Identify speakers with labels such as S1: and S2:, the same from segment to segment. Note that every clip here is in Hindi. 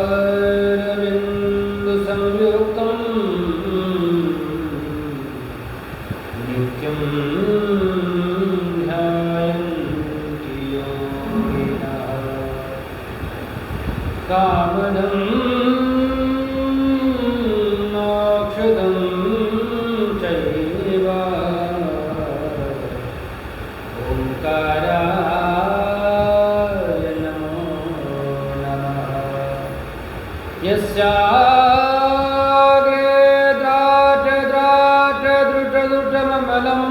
S1: अरविन्द संयुक्तं नित्यं ध्यायन्ति योगिनः कामदं मोक्षदं चैव ओंकाराय नमो नमः। यस्याग्रे द्राटद्राटदृटदृटममलं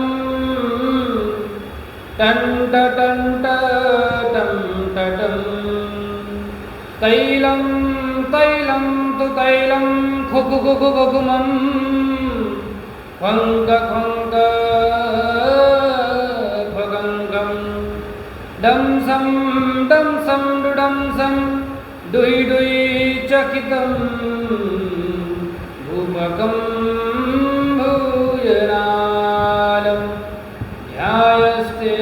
S1: टंटटंटटं तैलं तैलं तु तैलं खुगुगुगुगुगुमं खंग खगंगं दंसं दंसं दुडंसं दुई दुई चकितं भूपकं भूयनालं ध्यायस्ते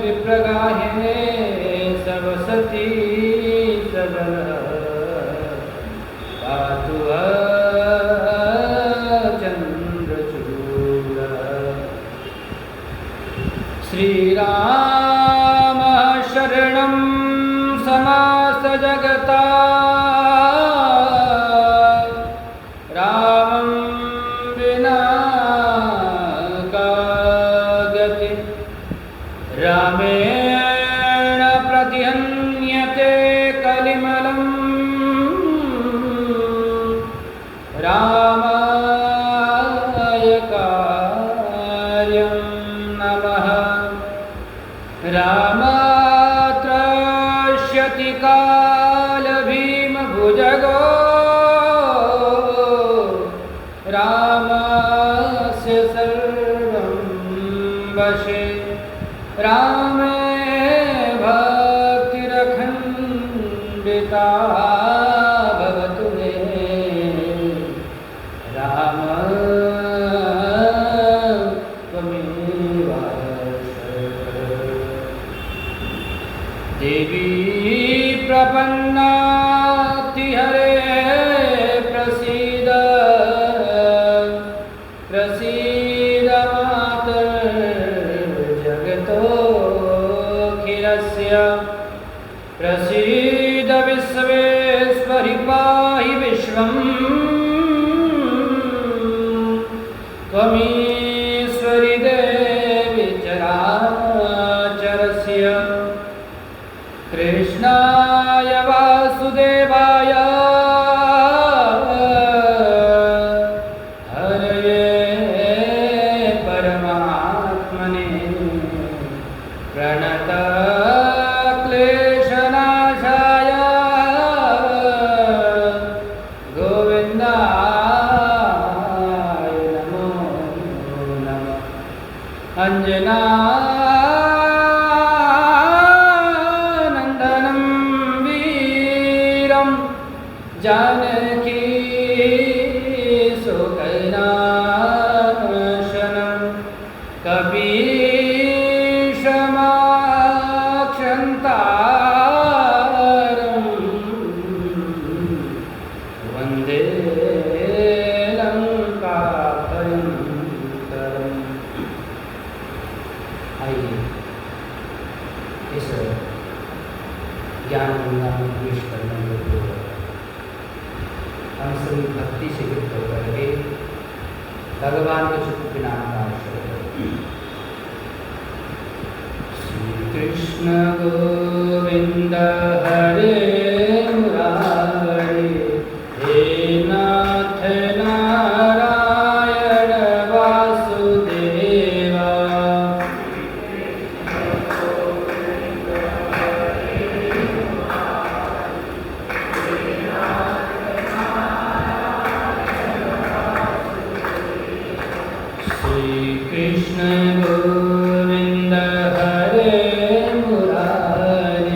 S1: विप्रगाहिने सवसति सदनः पातु चन्द्रचूडः। श्रीराम शरणं समास जगता रामं विना का गति रामेण प्रतिहन्यते कलिमलं रामाय कार्यं नमः। रामात्रश्यति कालभीमभुजगो रामस्य सर्वं वशे रामे भक्तिरखण्डिता भवतु मे राम त्वमेव देवी प्रपन्नातिहरे प्रसीद प्रसीद मातर्जगतोऽखिलस्य प्रसीद विश्वेश्वरि पाहि विश्वं त्वमीश्वरि देवि चराचरस्य कृष्णाय वासुदेवाय हरये परमात्मने प्रणतक्लेशनाशाय गोविन्दाय नमो नमः। अंजनानन्दनं वीरं जानकी शोकनाशनं कपीशमाक्षन्तारं वन्दे लङ्काभयङ्करम्। आइए इस ज्ञान गंगा में प्रवेश करने के पूर्व हम सभी भक्ति से युक्त होकर के भगवान के चित्त नाम का आश्रय करें। श्री कृष्ण गोविंद हरे मुरारी हे नाथ नारायण वासुदेवा। कृष्ण गोविंद हरे मुरारी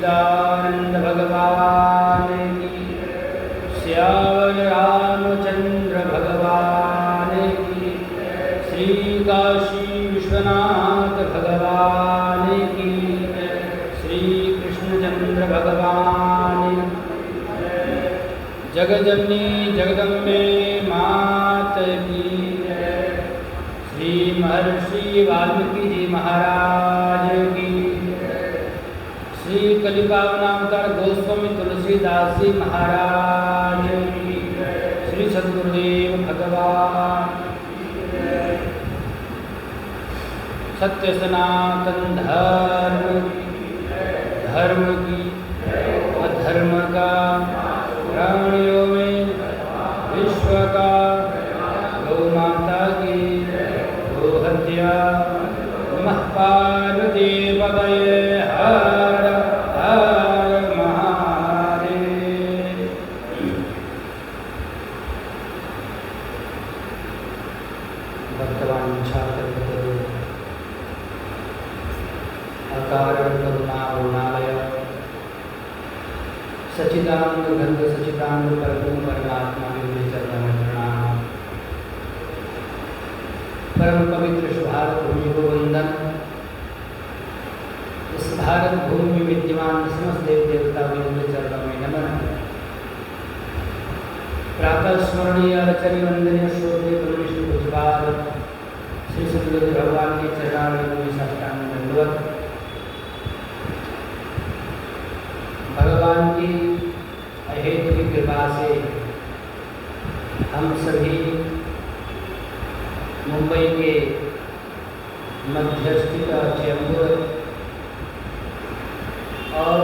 S1: सच्चिदानंद भगवान की, श्यावल रामचंद्र भगवान की, श्री काशी विश्वनाथ भगवान की, श्री कृष्णचंद्र भगवान की, जगजननी जगदम्बे मात की, श्री महर्षि वाल्मीकि जी महाराज की, श्री कलिकावनावतार गोस्वामी तुलसीदास जी महाराज की, श्री सद्गुरुदेव भगवान, सत्य सनातन धर्म की अधर्म का प्राणियों में विश्व का, गौ माता की गो हत्या, नमः पार्वती पतये हर हर महादेव। भक्तवान छात्र अकारण करुणावरुणालय सच्चिदानंद घन सच्चिदानंद परम परमात्मा के चरणों में प्रणाम। परम पवित्र भारत भूमि को वंदन। इस भारत भूमि में विद्यमान समस्त देव देवता के चरणों में नमन। प्रातः स्मरणीय आचर्य वंदनीय श्रोत्रिय परमेश्वर पूज्यपाद श्री सद्गुरु भगवान के चरणों में साष्टांग दंडवत। भगवान की अहेतु की कृपा से हम सभी मुंबई के मध्य स्थित चेंबूर और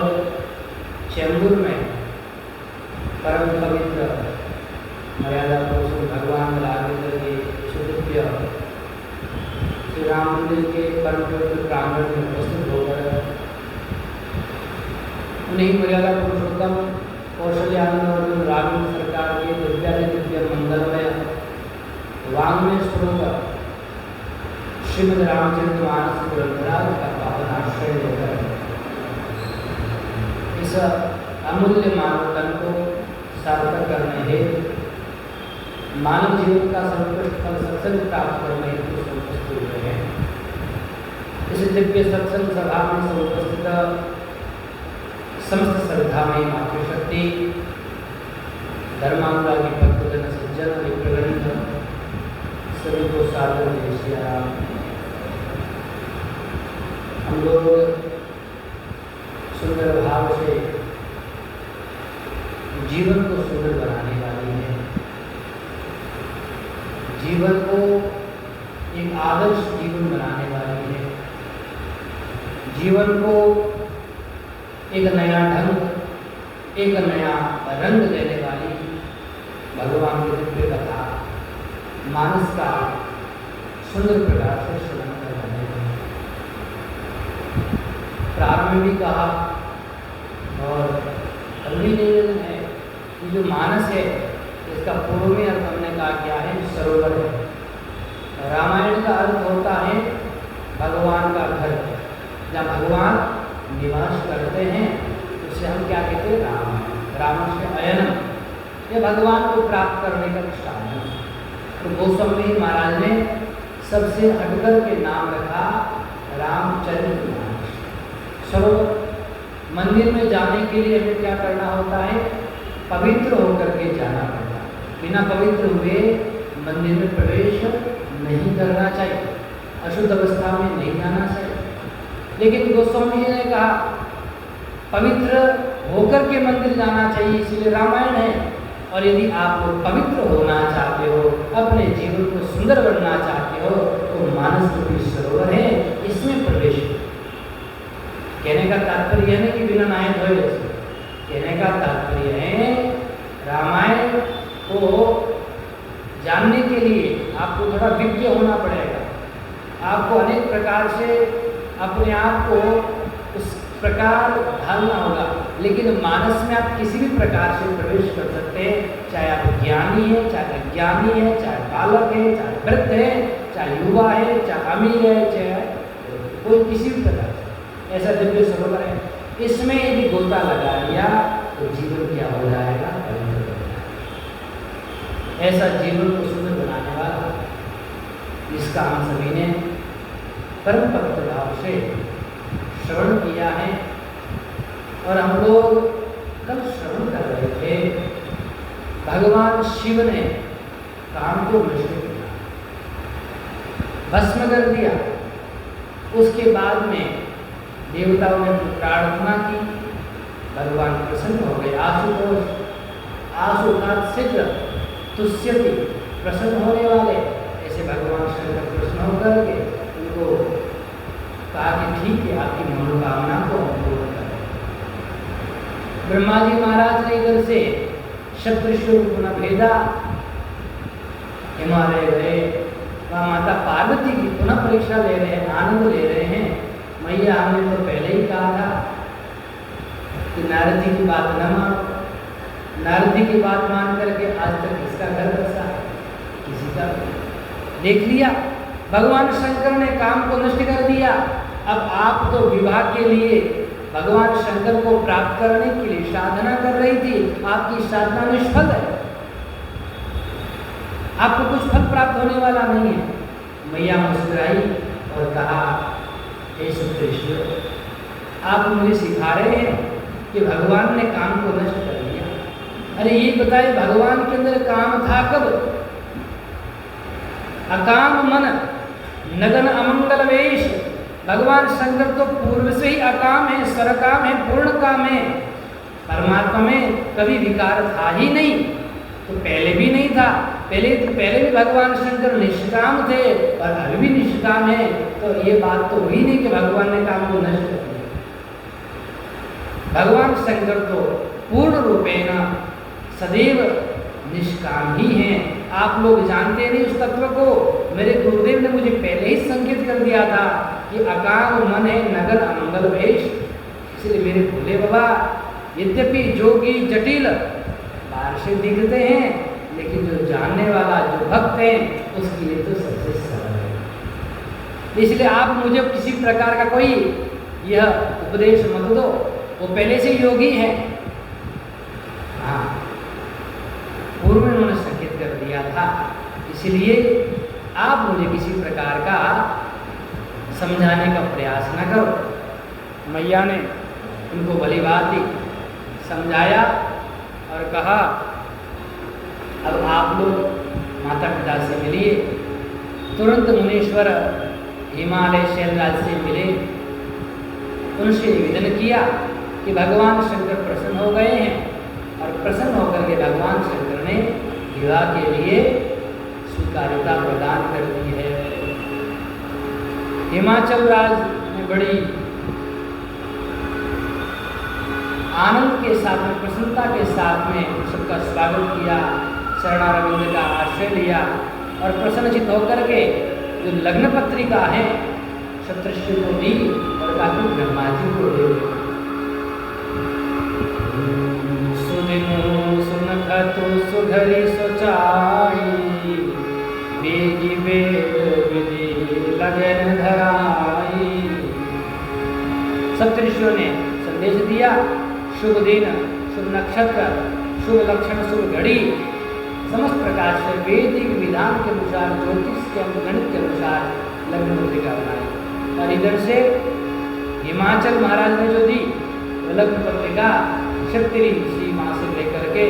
S1: चेंबूर में परम पवित्र मर्यादा पुरुषों भगवान राजेंद्र के सुदिव्य श्री राम मंदिर के परम पवित्र प्रांगण में उपस्थित होकर उन्हीं मर्यादा पुरुषोत्तम कौशल्यानंद राघव सरकार के दिव्य मंदिर में वांग्मय स्वरूप श्रीमद् रामचरित मानस ग्रंथराज का पावन आश्रय लेकर इस अमूल्य मानव तन को सार्थक करने हेतु मानव जीवन का सर्वोत्कृष्ट फल सत्संग प्राप्त करने हेतु उपस्थित हुए हैं। इस दिव्य सत्संग सभा में उपस्थित समस्त श्रद्धा में मातृशक्ति धर्मानुरागी भक्तजन सज्जन विप्रगण सभी को सादर जय श्री राम। हम लोग सुंदर भाव से जीवन को सुंदर बनाने वाली है, जीवन को एक आदर्श जीवन बनाने वाली है, जीवन को एक नया ढंग एक नया रंग देने वाली भगवान की दिव्य कथा मानस का सुंदर प्रकार से श्रवण करवाने हैं। प्रारंभ में भी कहा और अभी निवेदन है कि जो मानस है इसका पूर्व में अर्थ हमने कहा क्या है, सरोवर है। रामायण का अर्थ होता है भगवान का घर, जहाँ भगवान निवास करते हैं उसे हम क्या कहते हैं, राम से अयनम, ये भगवान को प्राप्त करने का स्थान है। तो गोस्वामी महाराज ने सबसे हटकर के नाम रखा रामचरित मानस। सरोवर मंदिर में जाने के लिए हमें क्या करना होता है, पवित्र होकर के जाना पड़ता है। बिना पवित्र हुए मंदिर में प्रवेश नहीं करना चाहिए, अशुद्ध अवस्था में नहीं जाना चाहिए। लेकिन गोस्वामी जी ने कहा पवित्र होकर के मंदिर जाना चाहिए, इसलिए रामायण है। और यदि आप पवित्र होना चाहते हो, अपने जीवन को सुंदर बनना चाहते हो, तो मानस रूपी सरोवर है, इसमें प्रवेश करो। कहने का तात्पर्य है कि बिना नहाए धोए, कहने का तात्पर्य है रामायण को जानने के लिए आपको थोड़ा विज्ञ होना पड़ेगा। आपको अनेक प्रकार से अपने आप को उस प्रकार ढालना होगा, लेकिन मानस में आप किसी भी प्रकार से प्रवेश कर सकते हैं, चाहे आप ज्ञानी है, चाहे अज्ञानी है, चाहे बालक है, चाहे वृद्ध है, चाहे युवा है, चाहे अमीर है, चाहे कोई किसी भी प्रकार से। ऐसा दिव्य सरोवर है। इसमें यदि गोता लगा लिया तो जीवन क्या हो जाएगा, पवित्र हो जाएगा। ऐसा जीवन को शुद्ध बनाने वाला जिसका हम सभी ने परम पवित्र भाव से श्रवण किया है। और हम लोग कल श्रवण कर रहे थे, भगवान शिव ने काम को नष्ट किया, भस्म कर दिया। उसके बाद में देवताओं ने प्रार्थना की, भगवान प्रसन्न हो गए। आशुतोष, आशु का शीघ्र तुष्यति, प्रसन्न होने वाले, ऐसे भगवान शंकर प्रसन्न होकर के उनको कहा कि ठीक है, आपकी मनोकामना को हम पूर्ण करें। ब्रह्मा जी महाराज ने इधर से सप्तऋषियों को पुनः भेजा, हिमालय गए, वहाँ माता पार्वती की पुनः परीक्षा ले रहे हैं, आनंद ले रहे हैं। मैया, हमने तो पहले ही कहा था कि नारद जी की बात न मानो। नारद जी की बात मान करके आज तक किसका घर बसा है? किसी का देख लिया। भगवान शंकर ने काम को नष्ट कर दिया। अब आप तो विवाह के लिए भगवान शंकर को प्राप्त करने के लिए साधना कर रही थी, आपकी साधना निष्फल है, आपको कुछ फल प्राप्त होने वाला नहीं है। मैया मुस्कुराई और कहा, हे सप्तऋषियों, आप मुझे सिखा रहे हैं कि भगवान ने काम को नष्ट कर दिया। अरे ये बताए, भगवान के अंदर काम था कब? अकाम मन नगन अमंगल वेश। भगवान शंकर तो पूर्व से ही अकाम है, सरकाम है, पूर्ण काम है। परमात्मा में कभी विकार था ही नहीं, तो पहले भी नहीं था। पहले भी भगवान शंकर निष्काम थे और अभी भी निष्काम है। तो ये बात तो हुई नहीं कि भगवान ने काम को नष्ट कर दिया। भगवान शंकर तो पूर्ण रूपेण सदैव निष्काम ही हैं। आप लोग जानते नहीं उस तत्व को। मेरे गुरुदेव ने मुझे पहले ही संकेत कर दिया था कि अकाम मन है, नगन अमंगल वेश। इसलिए मेरे भोले बाबा, यद्यपि जोगी जटिल बाहर से दिखते हैं, लेकिन जो जानने वाला, जो भक्त है, उसके लिए तो सबसे सरल है। इसलिए आप मुझे किसी प्रकार का कोई यह उपदेश मत दो, वो पहले से योगी है। हाँ, पूर्व में उन्होंने संकेत कर दिया था, इसलिए आप मुझे किसी प्रकार का समझाने का प्रयास न करो। मैया ने उनको भली बात दी, समझाया और कहा, अब आप लोग माता पिता से मिलिए। तुरंत मुनीश्वर हिमालय शैलराज से मिले, उनसे निवेदन किया कि भगवान शंकर प्रसन्न हो गए हैं, और प्रसन्न होकर के भगवान शंकर ने विवाह के लिए स्वीकार्यता प्रदान कर दी है। हिमाचल राज ने बड़ी आनंद के साथ में, प्रसन्नता के साथ में सबका स्वागत किया, शरणारविंद का आश्रय लिया और प्रसन्नचित होकर के जो लग्न पत्रिका है सप्तऋषि को दी और काफी ब्रह्मा जी को दे। सुदिनो सुनखतु सुधरी सोचाई, बेगी वेद विधि लगन धराई। सप्तऋषियों ने संदेश दिया, शुभ दिन, शुभ नक्षत्र, शुभ लक्षण, शुभ घड़ी, समस्त प्रकार से वैदिक विधान के अनुसार, ज्योतिष के गणित के अनुसार लग्न पत्रिका बनाई। और इधर से हिमाचल महाराज ने जो दी वो लग्न पत्रिका क्षत्रिय सीमा से लेकर के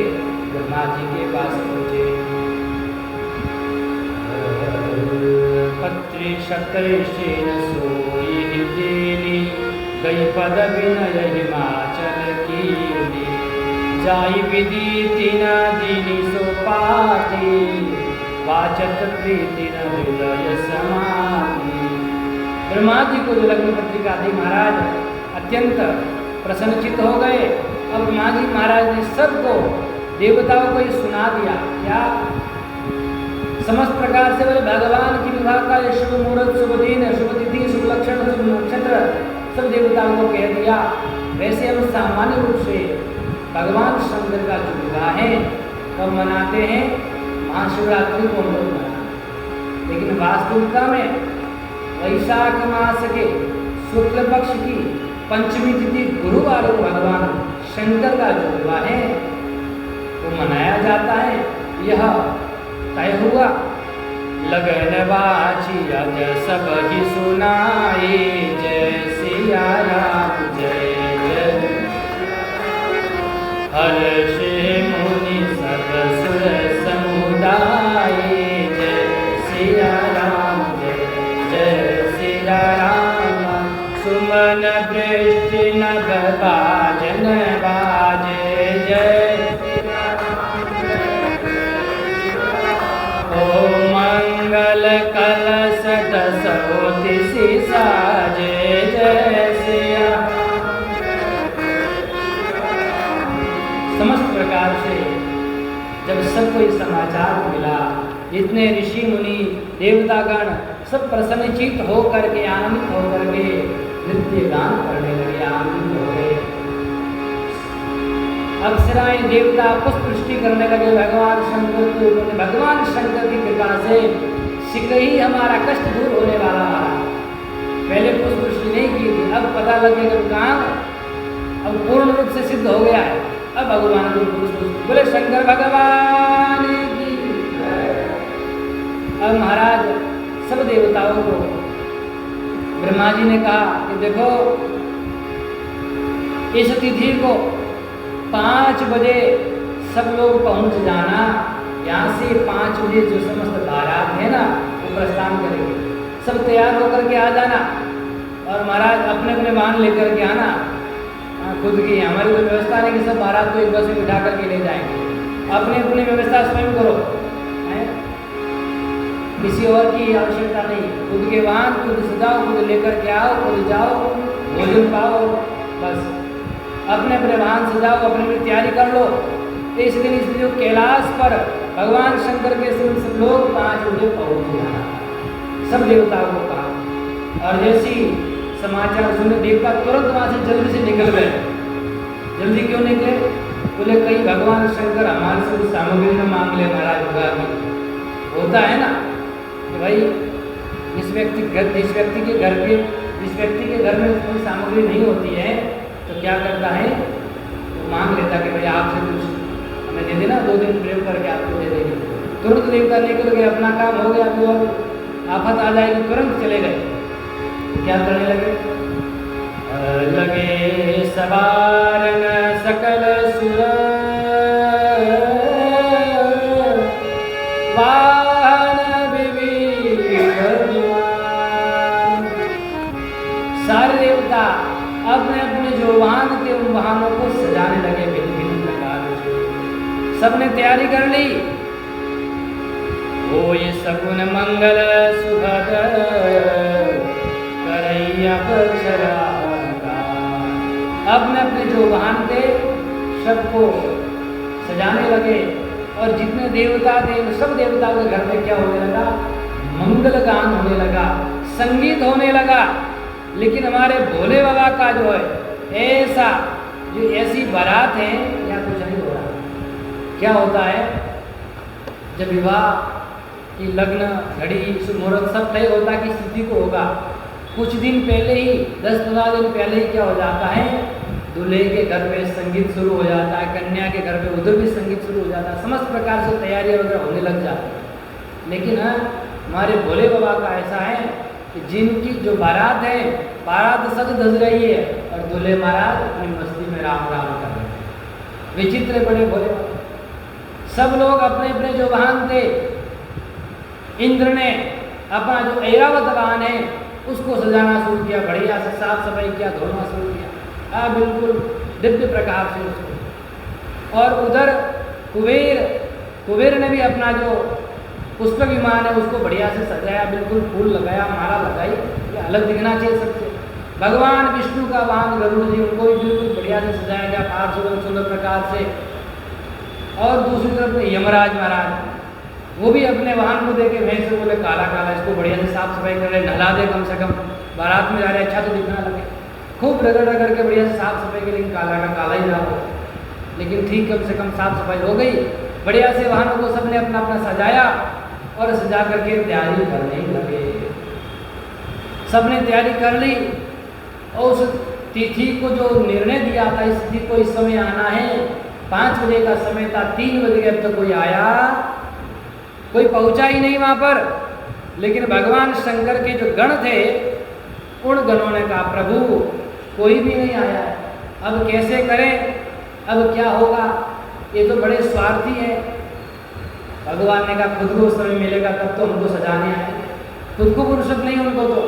S1: ब्रह्मा जी के पास पहुंचे। पत्री क्षत्रिय सोई देनी, गई पद विनय हिमाचल की, जाई विधि तीन दीनी सो पाती, वाचत प्रीति न हृदय समाधि। ब्रह्मा जी को जो लग्न पत्रिका दी, महाराज अत्यंत प्रसन्नचित हो गए। अब ब्रह्मा जी महाराज ने सबको, देवताओं को ये सुना दिया। क्या? समस्त प्रकार से बोले भगवान की विवाह का शुभ मुहूर्त, शुभ दिन, शुभ तिथि, शुभ लक्षण, शुभ नक्षत्र सब देवताओं को कह दिया। वैसे हम सामान्य रूप से भगवान शंकर का जो विवाह है कब मनाते हैं? महाशिवरात्रि को हम लोग मनाते हैं। लेकिन वास्तविकता में वैशाख मास के शुक्ल पक्ष की पंचमी तिथि गुरुवार को भगवान शंकर का जो विवाह है वो मनाया जाता है। यह तय हुआ। लगन बाजिया सब ही सुनाई, जय सिया राम जय जय। हर्ष मुनि सब सुर समुदाय, जय सिया राम जय जय सिया राम। सुमन वृष्टि नभ बाजन बाजे, जय ओ मंगल कलश दसोति साजे, जय सिया। समस्त प्रकार से जब सबको इस समाचार मिला, जितने ऋषि मुनि देवतागण सब प्रसन्नचित्त होकर के आनंदित होकर के नृत्य गान करने लगे, आनंदित हो गए। अप्सराएं देवता पुष्प वृष्टि करने लगे भगवान शंकर के ऊपर। भगवान शंकर की कृपा से शीघ्र ही हमारा कष्ट दूर होने वाला है। पहले पुष्प वृष्टि नहीं की थी, अब पता लगेगा काम अब पूर्ण रूप से सिद्ध हो गया है। अब भगवान को बोले शंकर भगवान की। अब महाराज सब देवताओं को ब्रह्मा जी ने कहा कि देखो इस तिथि को 5 बजे सब लोग पहुंच जाना। यहाँ से 5 बजे जो समस्त बारात है ना वो प्रस्थान करेंगे, सब तैयार होकर के आ जाना। और महाराज अपने अपने वाहन लेकर के आना, खुद की हमारी कोई व्यवस्था नहीं कि सब बारात को एक बस में बिठा करके ले जाएंगे। अपनी अपनी व्यवस्था स्वयं करो, है? किसी और की आवश्यकता नहीं। खुद के वाहन खुद सजाओ, खुद लेकर के आओ, खुद जाओ, भोजन पाओ, बस अपने अपने वाहन सजाओ, अपनी अपनी तैयारी कर लो। तो इस दिन जो कैलाश पर भगवान शंकर के सब लोग 5 बजे पहुंच जाना, सब देवताओं को कहा। और जैसी समाचार सुने देवता तुरंत वहां से जल्दी से निकल गए। जल्दी क्यों निकले? बोले कहीं भगवान शंकर हमारे से कुछ सामग्री न मांग ले महाराज। होता है ना कि भाई जिस व्यक्ति के घर में कोई सामग्री नहीं होती है तो क्या करता है, तो मांग लेता कि भाई आपसे कुछ हमें दे देना, 2 दिन प्रयोग करके आपको दे देंगे। तुरंत देवता निकल गए, अपना काम हो गया, अभी और आफत आ जाएगी, तुरंत चले गए। क्या करने लगे? लगे सवारन सकल सुर, सारे देवता अपने अपने जो वाहन थे उन वाहनों को सजाने लगे भिन्न प्रकार से। सबने तैयारी कर ली। ओ ये सगुन मंगल सुभग करैया बछड़ा। अपने अपने जो वाहन थे सबको सजाने लगे। और जितने देवता थे सब देवताओं के घर में क्या होने लगा? मंगल गान होने लगा, संगीत होने लगा। लेकिन हमारे भोले बाबा का जो है ऐसी बारात है या कुछ नहीं हो रहा। क्या होता है जब विवाह की लग्न घड़ी मुहूर्त सब तय होता है कि स्थिति को होगा, कुछ दिन पहले ही 10-15 दिन पहले ही क्या हो जाता है, दूल्हे के घर में संगीत शुरू हो जाता है, कन्या के घर में उधर भी संगीत शुरू हो जाता है, समस्त प्रकार से तैयारियां वगैरह होने लग जाती है। लेकिन हमारे भोले बाबा का ऐसा है कि जिनकी जो बारात है, बारात सज धज रही है और दूल्हे महाराज अपनी मस्ती में राम राम कर रहे हैं। विचित्र बड़े भोले बाबा। सब लोग अपने अपने जो वाहन थे, इंद्र ने अपना जो ऐरावत वाहन है उसको सजाना शुरू किया, बढ़िया से साफ सफाई किया, धोना शुरू किया, बिल्कुल दिव्य प्रकार से उसको। और उधर कुबेर ने भी अपना जो पुष्पक विमान है उसको बढ़िया से सजाया, बिल्कुल फूल लगाया, माला लगाई, ये अलग दिखना चाहिए सबसे। भगवान विष्णु का वाहन गरुड़ जी, उनको भी बिल्कुल बढ़िया से सजाया गया, पार सुंदर प्रकार से। और दूसरी तरफ यमराज महाराज, वो भी अपने वाहन को देखे भैंस से बोले काला काला, इसको बढ़िया से साफ सफाई कर रहे, नहला दे कम से कम, बारात में जा रहे अच्छा तो दिखना लगे। खूब रगड़ के बढ़िया से साफ सफाई के, लेकिन काला का काला ही ना हो, लेकिन ठीक कम से कम साफ सफाई हो गई। बढ़िया से वाहनों को सबने अपना अपना सजाया और सजा करके तैयारी करने लगे। सबने तैयारी कर ली और उस तिथि को जो निर्णय दिया था इस तिथि को इस समय आना है, 5 बजे का समय था, 3 बज गए, अब तक कोई आया, कोई पहुंचा ही नहीं वहां पर। लेकिन भगवान शंकर के जो गण थे उन गणों ने कहा प्रभु कोई भी नहीं आया, अब कैसे करें, अब क्या होगा, ये तो बड़े स्वार्थी है। भगवान ने कहा खुद को उस समय मिलेगा तब तो हमको सजाने आए, खुद को फुर्सत नहीं, उनको तो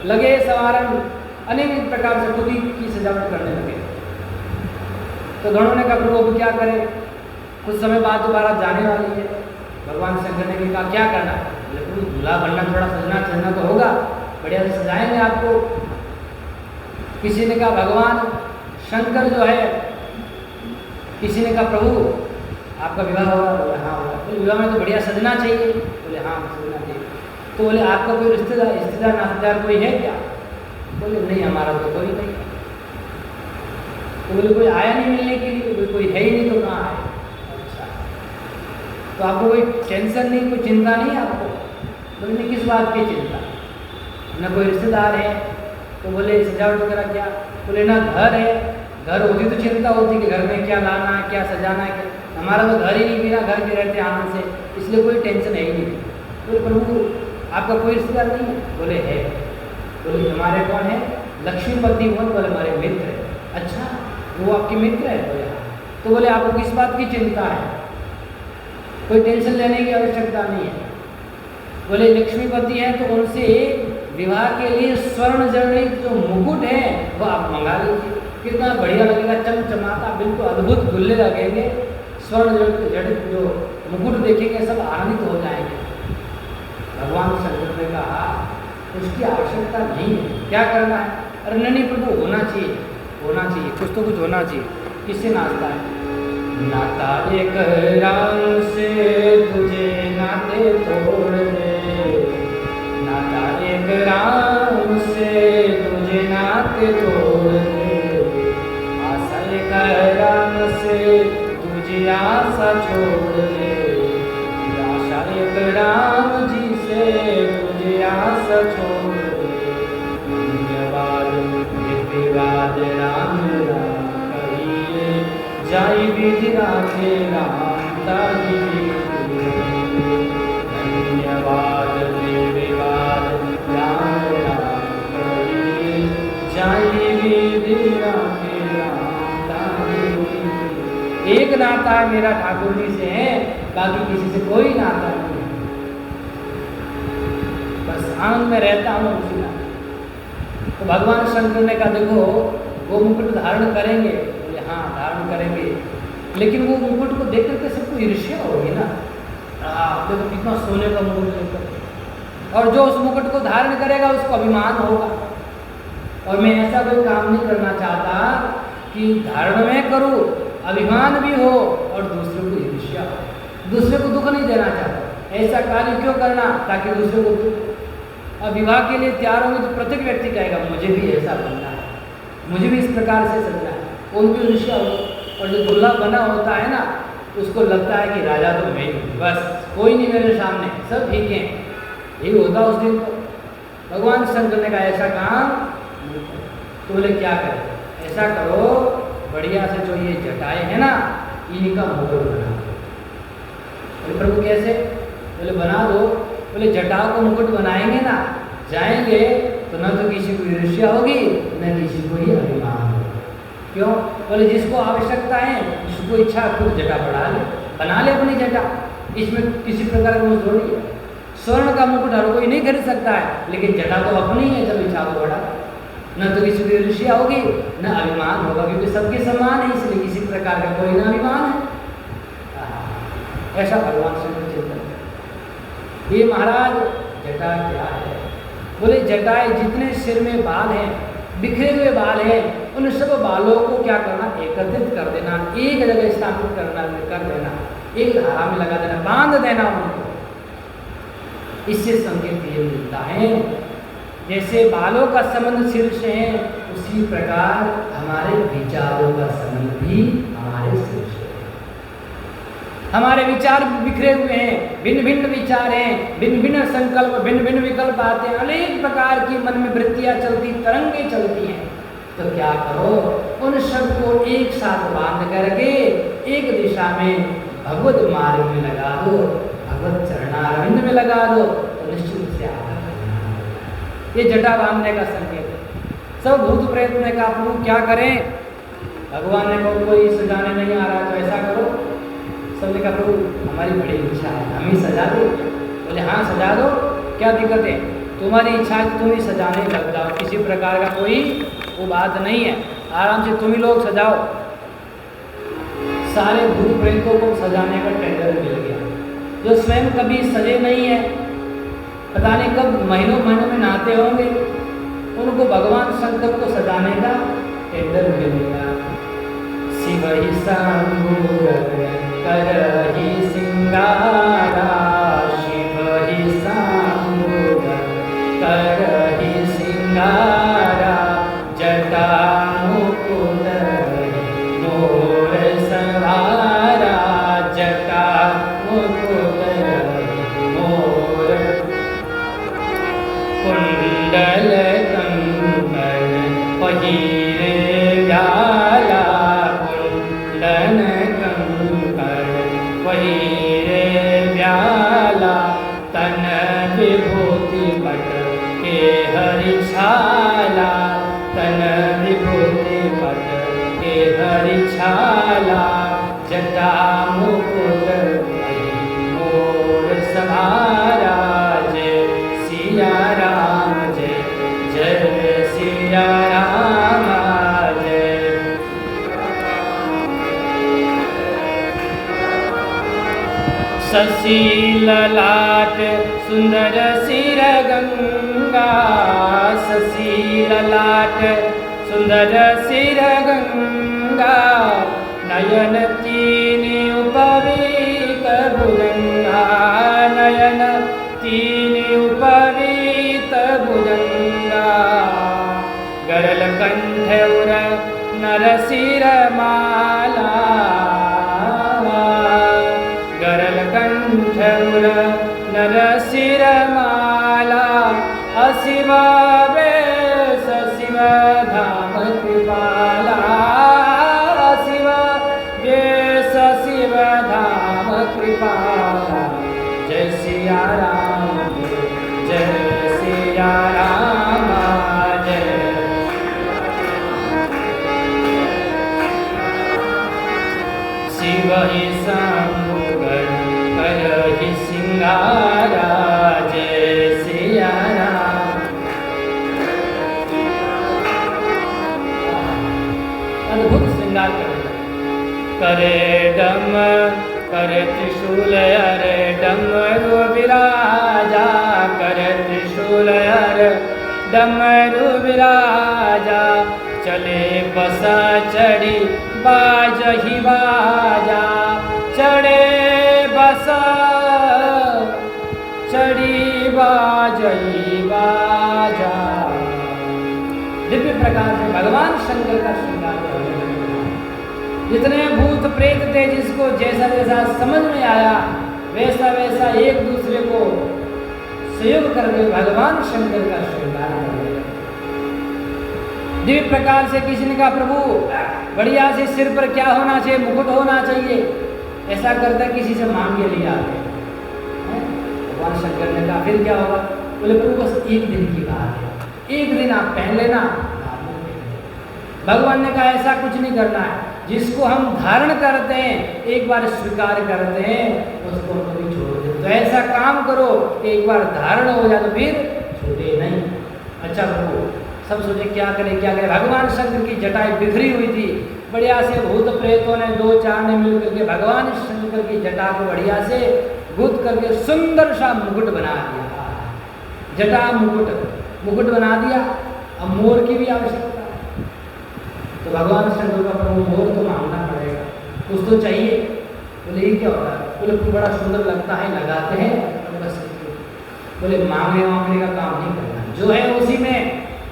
S1: लगे सवारन अनेक प्रकार से खुद ही की सजावट करने लगे। तो गणों ने कहा प्रभु अब क्या करें, कुछ समय बाद दोबारा जाने वाली है। भगवान शंकर ने भी कहा क्या करना, बोले दूल्हा बनना, थोड़ा सजना सजना तो होगा, बढ़िया से सजाएंगे आपको। किसी ने कहा भगवान शंकर जो है, किसी ने कहा प्रभु आपका विवाह होगा, बोले हाँ होगा। बोले विवाह में तो बढ़िया सजना चाहिए, बोले हाँ सजना चाहिए। तो बोले आपका कोई रिश्तेदार नातेदार कोई है क्या, बोले नहीं हमारा तो कोई नहीं। तो बोले कोई आया नहीं मिलने के लिए, बोले कोई है ही नहीं, तो कहाँ आए। अच्छा तो आपको कोई टेंशन नहीं, कोई चिंता नहीं है आपको, बोले नहीं किस बात की चिंता, न कोई रिश्तेदार है। तो बोले सजावट वगैरह क्या, बोले ना घर है, घर होती तो चिंता होती कि घर में क्या लाना है, क्या सजाना है, क्या, हमारा तो घर ही नहीं, बिना घर के रहते आनंद से, इसलिए कोई टेंशन है ही नहीं। बोले प्रभु आपका कोई रिश्तेदार नहीं है, बोले है। बोले हमारे कौन है, लक्ष्मीपति कौन, बोले हमारे मित्र है। अच्छा वो आपके मित्र है, बोले हाँ। तो बोले आपको किस बात की चिंता है, कोई टेंशन लेने की आवश्यकता नहीं है। बोले लक्ष्मीपति है तो उनसे विवाह के लिए स्वर्ण जड़ित जो मुकुट है वो आप मंगा लीजिए, कितना बढ़िया लगेगा, चमचमाता, बिल्कुल अद्भुत गुल्ले लगेंगे, स्वर्ण जड़ित जो मुकुट देखेंगे सब आनंदित हो जाएंगे। भगवान शंकर ने कहा उसकी आवश्यकता नहीं है, क्या करना है, अरे नहीं प्रभु होना चाहिए, होना चाहिए, कुछ तो कुछ होना चाहिए। किससे नाता है, नाता एक राम से तुझे नाते तोड़ दे, नाता एक राम से तुझे नाते तोड़ दे, आशा एक राम से तुझे आशा छोड़ दे, आशा एक राम जी से तुझे आशा छोड़ दे, धन्यवाद निर्विवाद राम राम कहिए, जाई विधि राखे राम ताहि, धन्यवाद निर्विवाद राम राम कहिए, जाई विधि राखे राम ताहि। एक नाता है मेरा ठाकुर जी से है, बाकी किसी से कोई नाता नहीं है, बस आनंद में रहता हूँ उसी नाते। तो भगवान शंकर ने कहा देखो वो मुकुट धारण करेंगे, बोले हाँ धारण करेंगे, लेकिन वो मुकुट को देख करके सबको ईर्ष्या होगी ना, देखो कितना सोने का मुकुट लेकर, और जो उस मुकुट को धारण करेगा उसको अभिमान होगा। और मैं ऐसा कोई काम नहीं करना चाहता कि धारण में करूँ, अभिमान भी हो और दूसरे को ईर्ष्या हो, दूसरे को दुख नहीं देना चाहता। ऐसा कार्य क्यों करना ताकि दूसरे को दुख। अब विवाह के लिए तैयार होंगे तो प्रत्येक व्यक्ति कहेगा मुझे भी ऐसा बनना है, मुझे भी इस प्रकार से सजना है, उनकी ईर्ष्या हो। और जो दूल्हा बना होता है ना उसको लगता है कि राजा तो मैं ही, बस कोई नहीं मेरे सामने, सब ठीक है, यही होता उस दिन। तो भगवान शंकर ने कहा ऐसा काम तो बोले क्या करें, ऐसा करो बढ़िया से जो ये जटाएं है ना इनका मुकुट बना दो। बोले प्रभु कैसे, बोले बना दो। बोले जटाओं को मुकुट बनाएंगे ना, जाएंगे तो न तो किसी को ईर्ष्या होगी न किसी को ही अभिमान होगा। क्यों, बोले जिसको आवश्यकता है, जिसको इच्छा खुद जटा बढ़ा ले, बना ले अपनी जटा, इसमें किसी प्रकार का थोड़ी है। स्वर्ण का मुकुट हर कोई नहीं खरीद सकता है, लेकिन जटा तो अपनी है, जब इच्छा को बढ़ा, न तो किसी को ईर्ष्या होगी न अभिमान होगा, क्योंकि सबके समान है, इसलिए किसी प्रकार का कोई ना अभिमान है। ऐसा भगवान शंकर चिंतन। ये महाराज जटा क्या है, बोले जटाएं जितने सिर में बाल हैं, बिखरे हुए बाल हैं, उन सब बालों को क्या करना, एकत्रित कर देना, एक जगह स्थापित कर देना, एक धारा में लगा देना, बांध देना उनको। इससे संकेत ये मिलता है जैसे बालों का संबंध सिर से है, उसी प्रकार हमारे विचारों का संबंध भी हमारे सिर से है। हमारे विचार बिखरे हुए हैं, भिन्न भिन्न विचार हैं, भिन्न भिन्न संकल्प, भिन्न भिन्न विकल्प आते हैं, अनेक प्रकार की मन में वृत्तियां चलती, तरंगे चलती हैं। तो क्या करो, उन सबको एक साथ बांध करके एक दिशा में भगवत मार्ग में लगा दो, भगवत चरणारविंद में लगा दो, तो निश्चित से आकर ये जटा बांधने का संकेत है। सब भूत प्रेत ने कहा प्रभु क्या करें, भगवान ने कहा कोई सजाने नहीं आ रहा तो ऐसा करो। सबने कहा प्रभु हमारी बड़ी इच्छा है, हम ही सजा दो। बोले हाँ सजा दो, क्या दिक्कत है, तुम्हारी इच्छा है तुम ही सजाने लग जाओ, किसी प्रकार का कोई वो बात नहीं है, आराम से तुम ही लोग सजाओ। सारे भूत प्रेतों को सजाने का टेंडर मिल गया। जो स्वयं कभी सजे नहीं है, पता नहीं कब महीनों महीनों में नहाते होंगे, उनको भगवान शंकर को सजाने का टेंडर मिल गया। शिव ही करहि सिंगारा, शिव ही करहि सिंगारा, जटा मुकुट मोर सवारा, जटा मुकुट मोर, कुंडल कंकण पहिरे व्याला, कुंडन कंकण पहिरे व्याला, तन विभूति पट के हरिछाला, तन विभूति पट के हरिछाला, जटा मुकुट मोर सवारा, जय सिया राम, जय जय सिया राम, जय। शशि ललाट सुंदर सिर गंगा, शशि ललाट सुंदर सिर गंगा, नयन तीन उपवीत भुजंगा, नयन तीन उपवीत भुजंगा, गरल कंठ उर नरसिर माला, गरल कंठ उर नरसिर माला, अशिव वेश शिव धाम कृपाला, शिव वेश शिव धाम कृपाला, जय सिया राम, जय सिया राम, जय। शिव ही शंकर करहि सिंगारा, जय सिया राम। अद्भुत श्रृंगार करे डम करे त्रिशूल अरे डमरू विराजा, करे त्रिशूल अरे डमरू विराजा, चले बसा चढ़ी बाजही बाजा, चढ़े बसा चढ़ी बाजही बाजा। दिव्य प्रकार से भगवान शंकर का श्रृंगार करने लगे। जितने भूत प्रेत थे, जिसको जैसा जैसा समझ में आया वैसा वैसा एक दूसरे को सहयोग करके भगवान शंकर का श्रृंगार करने लगे। दिव्य प्रकार से किसी ने कहा प्रभु बढ़िया से सिर पर क्या होना चाहिए, मुकुट होना चाहिए, ऐसा करता किसी से मांग के लिए आते। भगवान शंकर ने कहा फिर क्या होगा, बोले प्रभु बस एक दिन की बात है, एक दिन आप पहन लेना। भगवान ने कहा ऐसा कुछ नहीं करना है, जिसको हम धारण करते हैं एक बार स्वीकार करते हैं उसको कभी छोड़ दे। तो ऐसा काम करो कि एक बार धारण हो जाए तो फिर छूटे नहीं। अच्छा प्रभु सब सोचे क्या करें क्या करें। भगवान शंकर की जटाएं बिखरी हुई थी, बढ़िया से भूत प्रेतों ने दो चार ने मिल करके भगवान शंकर की जटा को बढ़िया से गुद करके सुंदर सा मुकुट बना दिया। जटा मुकुट बना दिया। अब मोर की भी आवश्यकता है, तो भगवान शंकर का प्रभु मोर तो मांगना पड़ेगा, कुछ तो चाहिए। बोले ये क्या होता है, बोले बड़ा सुंदर लगता है लगाते हैं बस। बोले मांगने का काम नहीं करना, जो है उसी में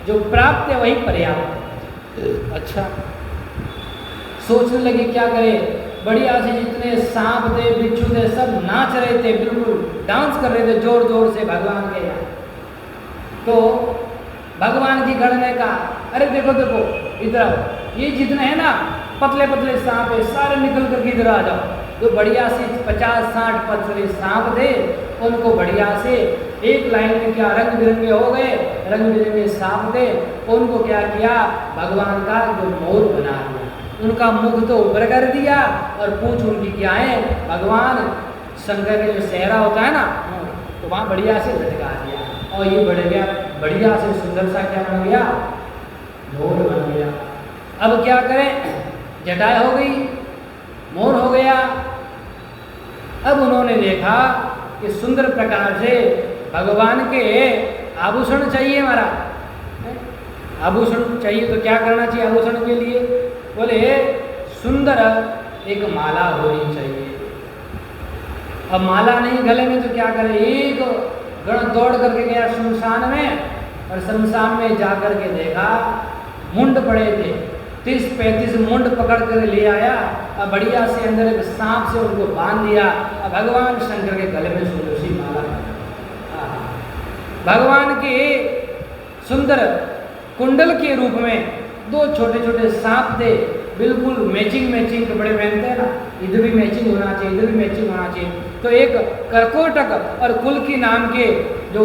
S1: जो प्राप्त है वही पर्याप्त है। अच्छा सोचने लगे क्या करें। बढ़िया से जितने सांप थे बिच्छू थे सब नाच रहे थे, बिल्कुल डांस कर रहे थे जोर जोर से भगवान के यहाँ। तो भगवान की गण ने कहा अरे देखो देखो इधर आओ, ये जितने हैं ना पतले पतले सांप है सारे निकल करके इधर आ जाओ। तो बढ़िया से 50-60 पतले सांप थे, उनको बढ़िया से एक लाइन में क्या रंग बिरंगे हो गए, रंग बिरंगे सांप थे, उनको क्या किया भगवान का जो मोर बना दिया, उनका मुख तो ऊपर कर दिया और पूंछ उनकी क्या है भगवान शंकर के जो सेहरा होता है ना तो वहाँ बढ़िया से लटका दिया और ये बढ़ गया बढ़िया से सुंदर सा क्या बन गया मोर बन गया। अब क्या करें, जटाएं हो गई, मोर हो गया। अब उन्होंने देखा कि सुंदर प्रकार से भगवान के आभूषण चाहिए, हमारा आभूषण चाहिए तो क्या करना चाहिए आभूषण के लिए, बोले सुंदर एक माला होनी चाहिए। अब माला नहीं गले में तो क्या करे, एक गण दौड़ करके गया शमशान में और शमशान में जा करके देखा मुंड पड़े थे, 30-35 मुंड पकड़ कर ले आया और बढ़िया से अंदर एक सांप से उनको बांध दिया और भगवान शंकर के गले में सुंदर सी माला। भगवान के सुंदर कुंडल के रूप में 2 छोटे छोटे सांप थे, बिल्कुल मैचिंग कपड़े पहनते हैं ना, इधर भी मैचिंग होना चाहिए, इधर भी मैचिंग होना चाहिए। तो एक करकोटक और कुल्की नाम के जो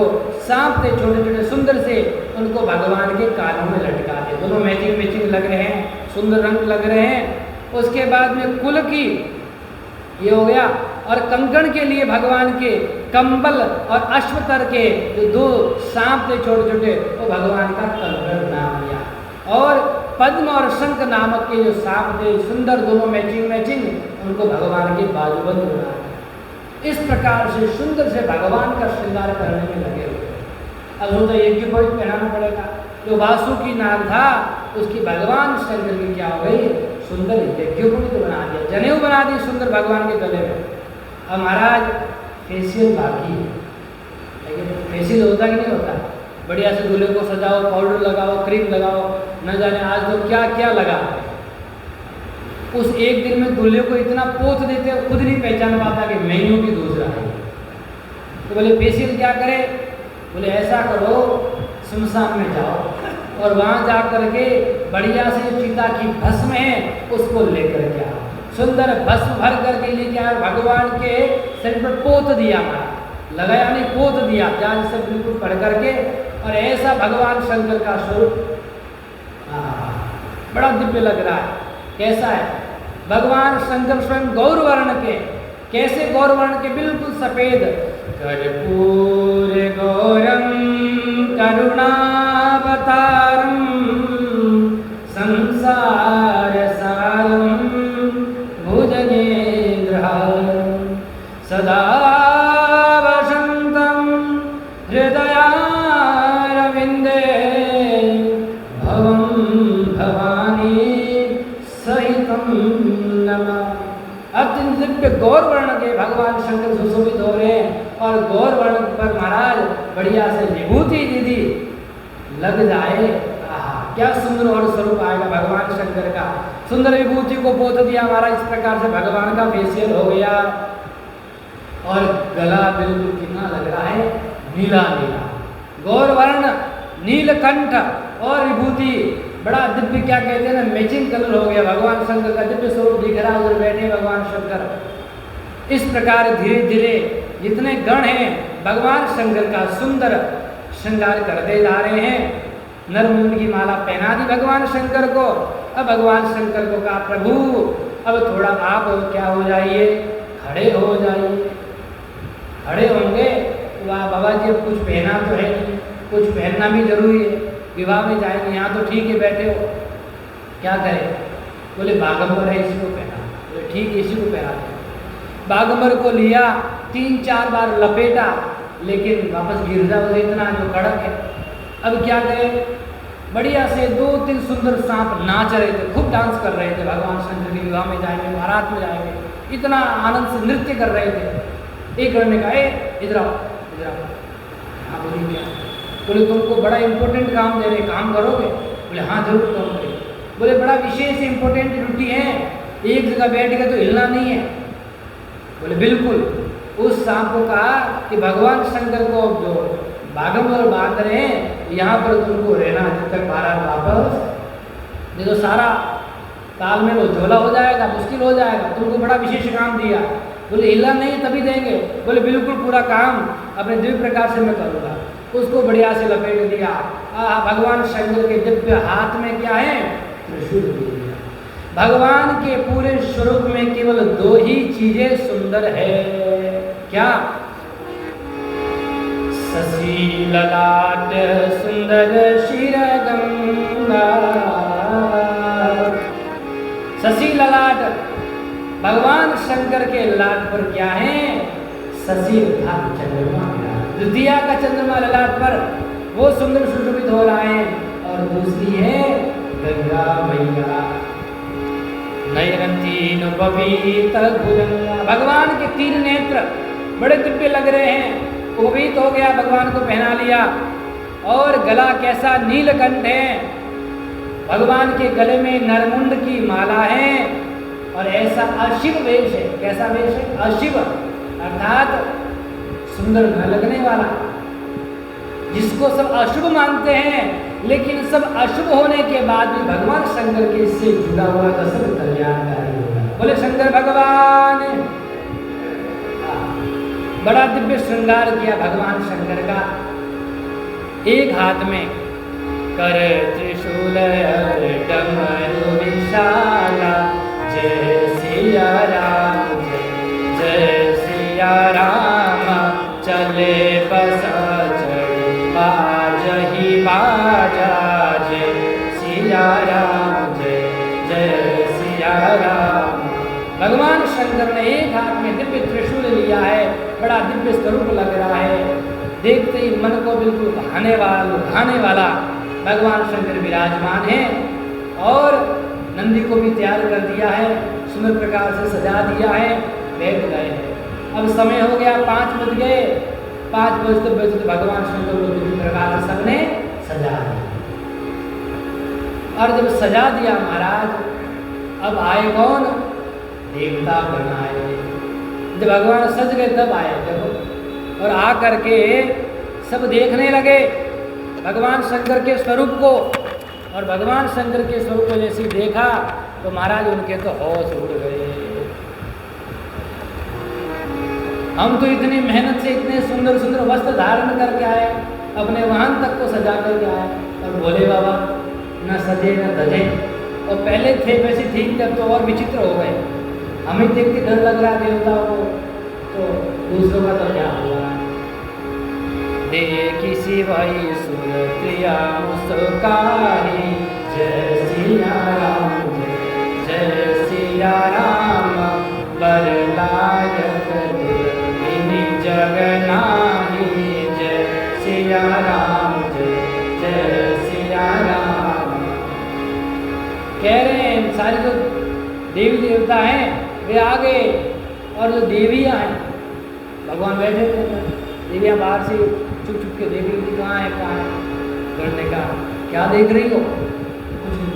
S1: सांप थे छोटे छोटे सुंदर से, उनको भगवान के कानों में लटका दिए, दोनों मैचिंग लग रहे हैं, सुंदर रंग लग रहे हैं। उसके बाद में कुल्की ये हो गया और कंकण के लिए भगवान के कंबल और अश्वतर के जो 2 सांप थे छोटे छोटे, वो भगवान का कंकण नाम लिया। और पद्म और शंख नामक के जो सांप थे सुंदर दोनों मैचिंग, उनको भगवान के बाजूबंद बना दिया। इस प्रकार से सुंदर से भगवान का श्रृंगार करने में लगे हुए। अब वो तो यज्ञ को भी पहनाना पड़ेगा, जो वासुकी नाग था उसकी भगवान शंकर की क्या हो गई सुंदर यज्ञ को भी तो बना दिया, जनेऊ बना दी सुंदर भगवान के गले में। अब महाराज फेशियल बाकी है, लेकिन फेशियल होता कि नहीं होता, बढ़िया से दूल्हे को सजाओ, पाउडर लगाओ, क्रीम लगाओ, न जाने आज तो क्या क्या लगा। उस एक दिन में दूल्हे को इतना पोत देते खुद नहीं पहचान पाता कि मैं ही हूँ कि दूसरा है। तो बोले फेशियल क्या करे, बोले ऐसा करो शमशान में जाओ और वहाँ जा करके बढ़िया से चिता की भस्म है उसको लेकर के आओ, सुंदर भस्म भर करके लेके आए, भगवान के सिर पर पोत दिया, हमारा लगाया नहीं पोत दिया, जान से बिल्कुल पढ़ करके। और ऐसा भगवान शंकर का स्वरूप बड़ा दिव्य लग रहा है। कैसा है भगवान शंकर स्वयं गौर वर्ण के, कैसे गौर वर्ण के, बिल्कुल सफेद, कर्पूर गौरम करुणावतारम संसार सारम भुजगेन्द्रहारम सदा वसंतम हृदयारविंदे भवम भवानी सहितम नमः। अत्यंत दिव्य गौर वर्ण के भगवान शंकर सुशोभित हो रहे हैं और गौर वर्ण पर महाराज बढ़िया से विभूति दीदी लग जाए, क्या सुंदर और स्वरूप आएगा भगवान शंकर का। सुंदर विभूति को पोत दिया हमारा, इस प्रकार से भगवान का फेशियल हो गया। और गला बिल्कुल कितना लग रहा है नीला नीला, गौर वर्ण नीलकंठ और विभूति बड़ा दिव्य, क्या कहते हैं ना मैचिंग कलर हो गया, भगवान शंकर का दिव्य स्वरूप दिख रहा है, उधर बैठे भगवान शंकर। इस प्रकार धीरे धीरे जितने गण हैं भगवान शंकर का सुंदर श्रृंगार करते जा रहे हैं। नरमुंड की माला पहना दी भगवान शंकर को। अब भगवान शंकर को कहा प्रभु अब थोड़ा आप क्या हो जाइए, खड़े हो जाइए। खड़े होंगे वाह बाबा जी, अब कुछ पहना तो है नहीं, कुछ पहनना भी जरूरी है, विवाह में जाएंगे, यहाँ तो ठीक है बैठे हो, क्या करें। बोले बागंबर है इसी को पहना, बोले ठीक है इसी को पहनाते। बागंबर को लिया, 3-4 बार लपेटा, लेकिन वापस गिर जाओ, इतना जो कड़क है। अब क्या करें, बढ़िया से 2-3 सुंदर सांप नाच रहे थे, खूब डांस कर रहे थे, भगवान शंकर के विवाह में जाएंगे, बारात में जाएंगे, इतना आनंद से नृत्य कर रहे थे। एक गण ने कहा इधर आओ इधर आओ। हाँ बोलिए क्या, बोले तुमको बड़ा इंपॉर्टेंट काम दे रहे, काम करोगे। बोले हाँ जरूर काम करें। बोले बड़ा विशेष इंपॉर्टेंट ड्यूटी है, एक जगह बैठ के तो हिलना नहीं है। बोले बिल्कुल। उस सांप को कहा कि भगवान शंकर को जो बागंबर बांध रहे हैं यहाँ पर तुमको रहना जब तक बारात वापस नहीं तो सारा ताल में वो झोला हो जाएगा, मुश्किल हो जाएगा। तुमको बड़ा विशेष काम दिया, बोले हिला नहीं तभी देंगे, बोले बिल्कुल पूरा काम अपने दिव्य प्रकार से मैं करूँगा। उसको बढ़िया से लपेट दिया। भगवान शंकर के दिव्य हाथ में क्या है? त्रिशूल दे दिया। भगवान के पूरे स्वरूप में केवल दो ही चीजें सुंदर है, क्या? शशि ललाट सुंदर शिरगंगा। शशि ललाट, भगवान शंकर के लाट पर क्या है? शशि अर्थात चंद्रमा। द्वितीया का चंद्रमा ललाट पर वो सुंदर सुशोभित हो रहा है। और दूसरी है गंगा मैया। नयनतीन पवित भुजंगा, भगवान के 3 नेत्र बड़े दिव्य लग रहे हैं। पवित हो गया, भगवान को पहना लिया। और गला कैसा? नीलकंठ है। भगवान के गले में नरमुंड की माला है। और ऐसा अशिव वेश है। कैसा वेश है? अशिव अर्थात सुंदर न लगने वाला, जिसको सब अशुभ मानते हैं, लेकिन सब अशुभ होने के बाद भी भगवान शंकर के इससे जुड़ा हुआ तो सब कल्याणकारी होगा। बोले शंकर भगवान। बड़ा दिव्य श्रृंगार किया भगवान शंकर का। एक हाथ में कर त्रिशूल डमरू विशाला, जय सिया राम जय सिया राम, चले बस बाजही बाजा, जय सिया राम जय जय सिया राम। भगवान शंकर ने एक हाथ में दिव्य त्रिशूल लिया है। बड़ा दिव्य स्वरूप लग रहा है। देखते ही मन को बिल्कुल भाने वाला, लुभाने वाला भगवान शंकर विराजमान है। और नंदी को भी तैयार कर दिया है, सुंदर प्रकार से सजा दिया है, बैठ गए हैं। अब समय हो गया, 5 बज गए। 5 बजते बजते भगवान शंकर को विभिन्न प्रकार से सबने सजा दिया। और जब सजा दिया महाराज, अब आए कौन? देवता गण आए। जब भगवान सज गए तब आए। देखो, और आ करके सब देखने लगे भगवान शंकर के स्वरूप को। और भगवान शंकर के स्वरूप को जैसे देखा तो महाराज उनके तो होश उड़ गए। हम तो इतनी मेहनत से इतने सुंदर सुंदर वस्त्र धारण करके आए, अपने वाहन तक को सजा करके आए, और भोले बाबा न सजे न धजे। और पहले थे वैसे ठीक थे, तो और विचित्र हो गए। हमें देख के डर लग रहा है देवताओं को, तो दूसरों का तो क्या हुआ? देखी सिवाई सुरतिया मुस्काई, जय सिया राम जय सिया राम, बरलायक दुर्बिनी जगनाही, जय सिया राम जय सिया राम। कह रहे हैं सारे जो देवी देवता हैं वे आ गए, और जो देवियाँ हैं भगवान बैठे थे। देवियाँ बाहर से चुप चुप के देख रही थी, कहाँ है कहाँ है। करने का क्या देख रही हो? कुछ नहीं,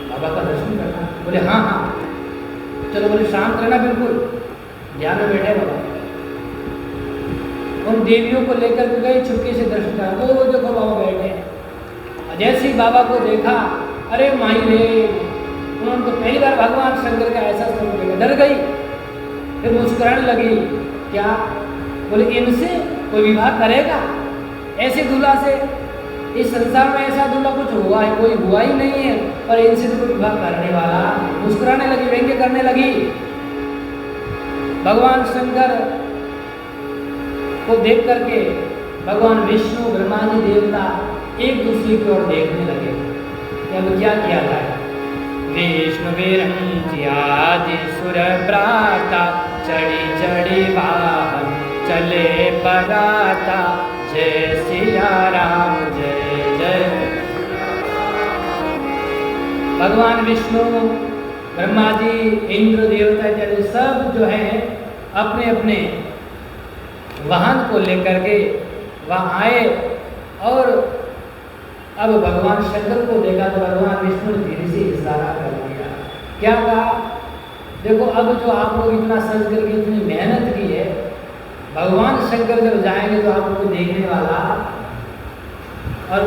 S1: बाबा का दर्शन करना। बोले हाँ हाँ चलो। बोले शांत रहना, बिल्कुल ध्यान में बैठे बाबा। उन देवियों को लेकर के गए, चुपके से दर्शन करा। वो देखो बाबा बैठे हैं। जैसे ही बाबा को देखा, अरे माई रे, उन्होंने तो पहली बार भगवान शंकर का ऐसा स्वरूप देखा, डर गई। फिर मुस्कुराने लगी। क्या? बोले इनसे कोई विवाह करेगा? ऐसे दूल्हा से इस संसार में ऐसा दूल्हा कुछ हुआ है? कोई हुआ ही नहीं है, और इनसे तो कोई विवाह करने वाला। मुस्कुराने लगी, व्यंग्य करने लगी। भगवान शंकर को देख करके भगवान विष्णु, ब्रह्मा जी, देवता एक दूसरे की ओर देखने लगे कि अब क्या किया जाए। विष्णु विरंजियादि सुर प्राता, चढ़ी चढ़ी वाहन चले बराता, जय सिया राम जय जय। भगवान विष्णु, ब्रह्मा जी, इंद्र देवता इत्यादि सब जो है अपने अपने वाहन को लेकर के वहाँ आए। और अब भगवान शंकर को देखा तो भगवान विष्णु ने धीरे से इशारा कर दिया। क्या कहा? देखो, अब जो आप लोग इतना सज करके इतनी मेहनत की है, भगवान शंकर जब जाएंगे तो आप लोग देखने वाला। और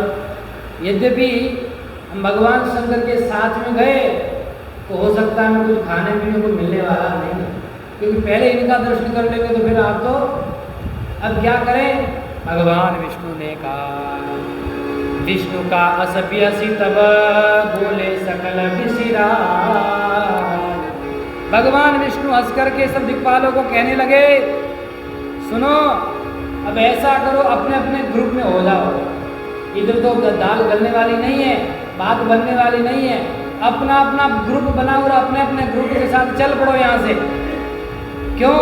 S1: यद्यपि हम भगवान शंकर के साथ में गए तो हो सकता है हमें कुछ खाने पीने को मिलने वाला नहीं है, क्योंकि पहले इनका दर्शन कर लेंगे तो फिर आप तो अब क्या करें। भगवान विष्णु ने कहा, विष्णु का असभ्यसी तब बोले सकल विशिरा। भगवान विष्णु हंस करके सब दिक्पालों को कहने लगे, सुनो अब ऐसा करो, अपने अपने ग्रुप में हो जाओ। इधर तो दाल गलने वाली नहीं है, बात बनने वाली नहीं है। अपना अपना ग्रुप बनाओ और अपने अपने ग्रुप के साथ चल पड़ो यहाँ से। क्यों?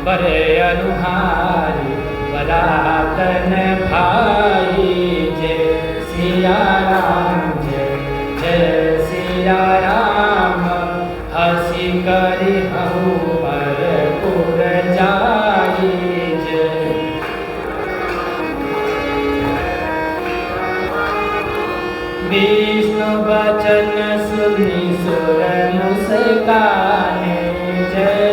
S1: बड़े अनुहारी बरातन भाई, जय सिया राम, जय जय सिया राम। हंसी करी हूँ पर पुर जाई, जय। विष्णु वचन सुनी सुर मुस्काने, जय।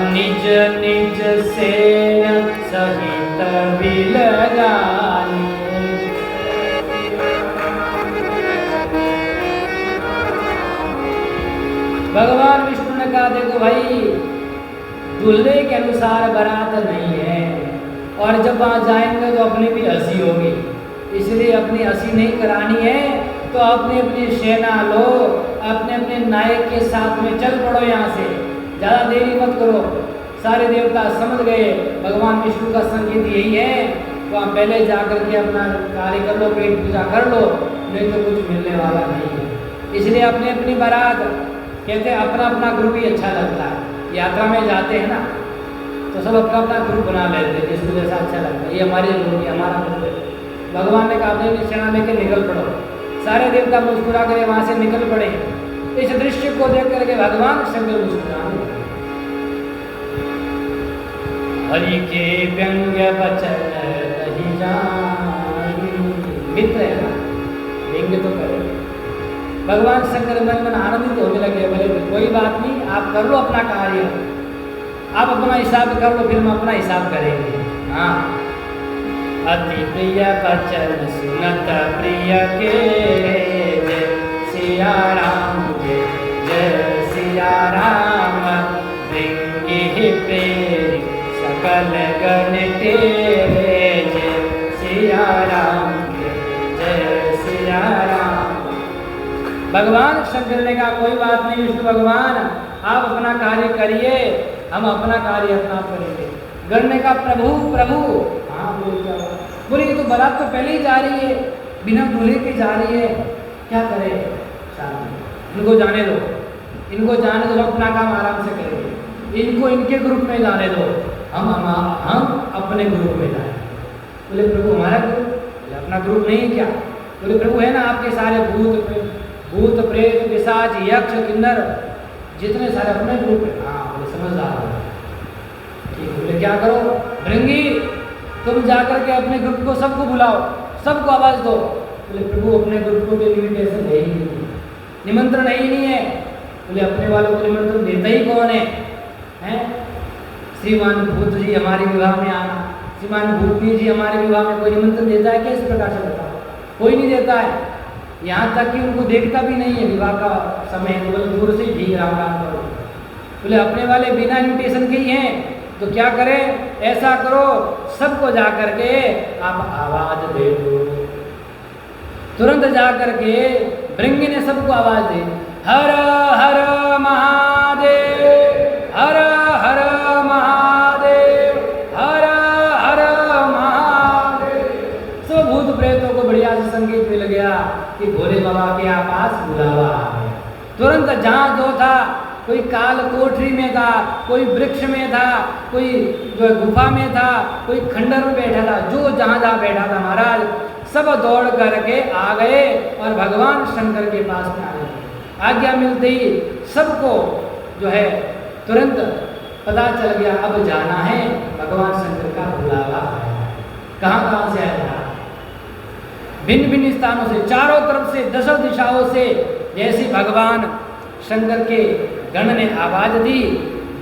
S1: निज निज से सहित बिलगानी। भगवान विष्णु ने कहा, देखो भाई, दूल्हे के अनुसार बारात नहीं है, और जब वहाँ जाएंगे तो अपनी भी हंसी होगी, इसलिए अपनी हंसी नहीं करानी है तो अपनी अपनी सेना लो, अपने अपने नायक के साथ में चल पड़ो यहाँ से, ज़्यादा देरी मत करो। सारे देवता समझ गए भगवान विष्णु का संकेत यही है, तो आप पहले जा करके अपना कार्य कर लो, पेट पूजा कर लो, नहीं तो कुछ मिलने वाला नहीं है। इसलिए अपनी अपनी बारात, कहते हैं अपना अपना ग्रुप ही अच्छा लगता है। यात्रा में जाते हैं ना तो सब अपना अपना ग्रुप बना लेते हैं, जिसको जैसा अच्छा लगता है, ये हमारी ग्रुप है, हमारा ग्रुप है। भगवान ने कहा अपनी सेना लेकर निकल पड़ो। सारे देवता मुस्कुरा कर वहाँ से निकल पड़े। इस दृश्य को देख करके भगवान शंकर मुस्कुराए। हरि के व्यंग्य वचन नहीं जानी, मित्र है ना, व्यंग्य तो करे। भगवान शंकर मन मन आनंदित होने लगे, बोले कोई बात नहीं, आप कर लो अपना कार्य, आप अपना हिसाब कर लो, फिर हम अपना हिसाब करेंगे। हाँ, अति प्रिय वचन सुनत प्रिय के, जय सिया राम, जय जय सिया राम। भृंगी प्रेरी सकल गण तेरे, जय सिया राम, जय सिया राम। भगवान शंकर ने कहा कोई बात नहीं विष्णु भगवान, आप अपना कार्य करिए, हम अपना कार्य अपना करेंगे। गण ने कहा प्रभु प्रभु, हाँ बोले क्या बात? बोले तो बारात तो पहले ही जा रही है, बिना दूल्हे के जा रही है, क्या करें? इनको जाने दो, इनको जाने दो, हम अपना काम आराम से करेंगे। इनको इनके ग्रुप में जाने दो, हम अपने ग्रुप में जाए। बोले प्रभु हमारा ग्रुप? बोले अपना ग्रुप नहीं है क्या? बोले प्रभु है ना आपके सारे भूत प्रेत पिशाच यक्ष किन्नर जितने सारे अपने ग्रुप है। हाँ बोले समझदार हो, ठीक है। बोले क्या करो? भृंगी तुम जाकर के अपने ग्रुप को सबको बुलाओ, सबको आवाज दो। बोले प्रभु अपने ग्रुप को लिमिटेशन है ही नहीं, निमंत्रण है ही नहीं है। बोले अपने वालों को निमंत्रण देता ही कौन है? हैं? श्रीमान भूत जी हमारे विवाह में आना, श्रीमान भूतनी जी हमारे विवाह में कोई निमंत्रण देता है क्या? इस प्रकार से बताओ, कोई नहीं देता है। यहाँ तक कि उनको देखता भी नहीं है विवाह का समय, केवल दूर से ठीक राम राम करो। बोले अपने वाले बिना इन्विटेशन के ही हैं, तो क्या करें? ऐसा करो सबको जा करके आप आवाज दे दो। तुरंत जा करके भृंगी ने सबको आवाज दी, हर हर महादेव, हर हर महादेव, हर हर महादेव। सब भूत प्रेतों को बढ़िया से संकेत मिल गया कि भोले बाबा के पास बुलावा आ गया। तुरंत जहाँ जो था, कोई काल कोठरी में था, कोई वृक्ष में था, कोई जो गुफा में था, कोई खंडर में बैठा था, जो जहाँ जहाँ बैठा था महाराज सब दौड़ करके आ गए और भगवान शंकर के पास में आ गए। आज्ञा मिलते ही सबको जो है तुरंत पता चल गया अब जाना है, भगवान शंकर का बुलावा आया। कहाँ से आया? भिन्न भिन्न स्थानों से, चारों तरफ से, दसों दिशाओं से। जैसे भगवान शंकर के गण ने आवाज दी,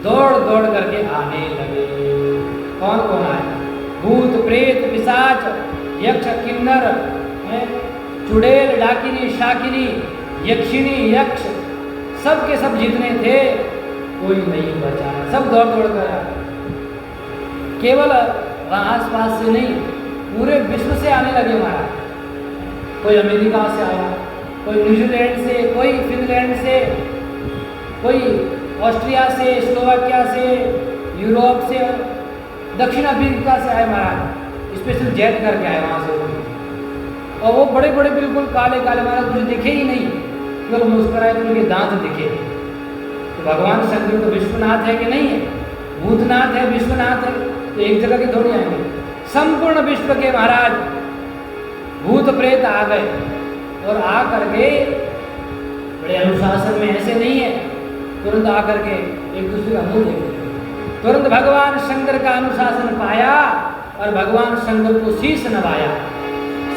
S1: दौड़ दौड़ करके आने लगे। कौन कौन आया? भूत प्रेत पिशाच यक्ष किन्नर चुड़ैल डाकिनी शाकिनी यक्षिणी यक्ष सब के सब जितने थे कोई नहीं बचा, सब दौड़ दौड़ कर आए। केवल आस पास से नहीं, पूरे विश्व से आने लगे महाराज। कोई अमेरिका से आया, कोई न्यूजीलैंड से, कोई फिनलैंड से, कोई ऑस्ट्रिया से, स्लोवाकिया से, यूरोप से, दक्षिण अफ्रीका से आए महाराज। स्पेशल जेट करके आए वहाँ से। और वो बड़े बड़े बिल्कुल काले काले महाराज, कुछ दिखे ही नहीं, केवल मुस्कुराए तो उनके दांत दिखे। तो भगवान शंकर तो विश्वनाथ है कि नहीं है? भूतनाथ है, विश्वनाथ है, तो एक जगह के थोड़ी आएंगे। संपूर्ण विश्व के महाराज भूत प्रेत आ गए और आ करके बड़े अनुशासन में, ऐसे नहीं है तुरंत आ करके एक दूसरे का मुंह देखते, तुरंत भगवान शंकर का अनुशासन पाया और भगवान शंकर को शीश नवाया।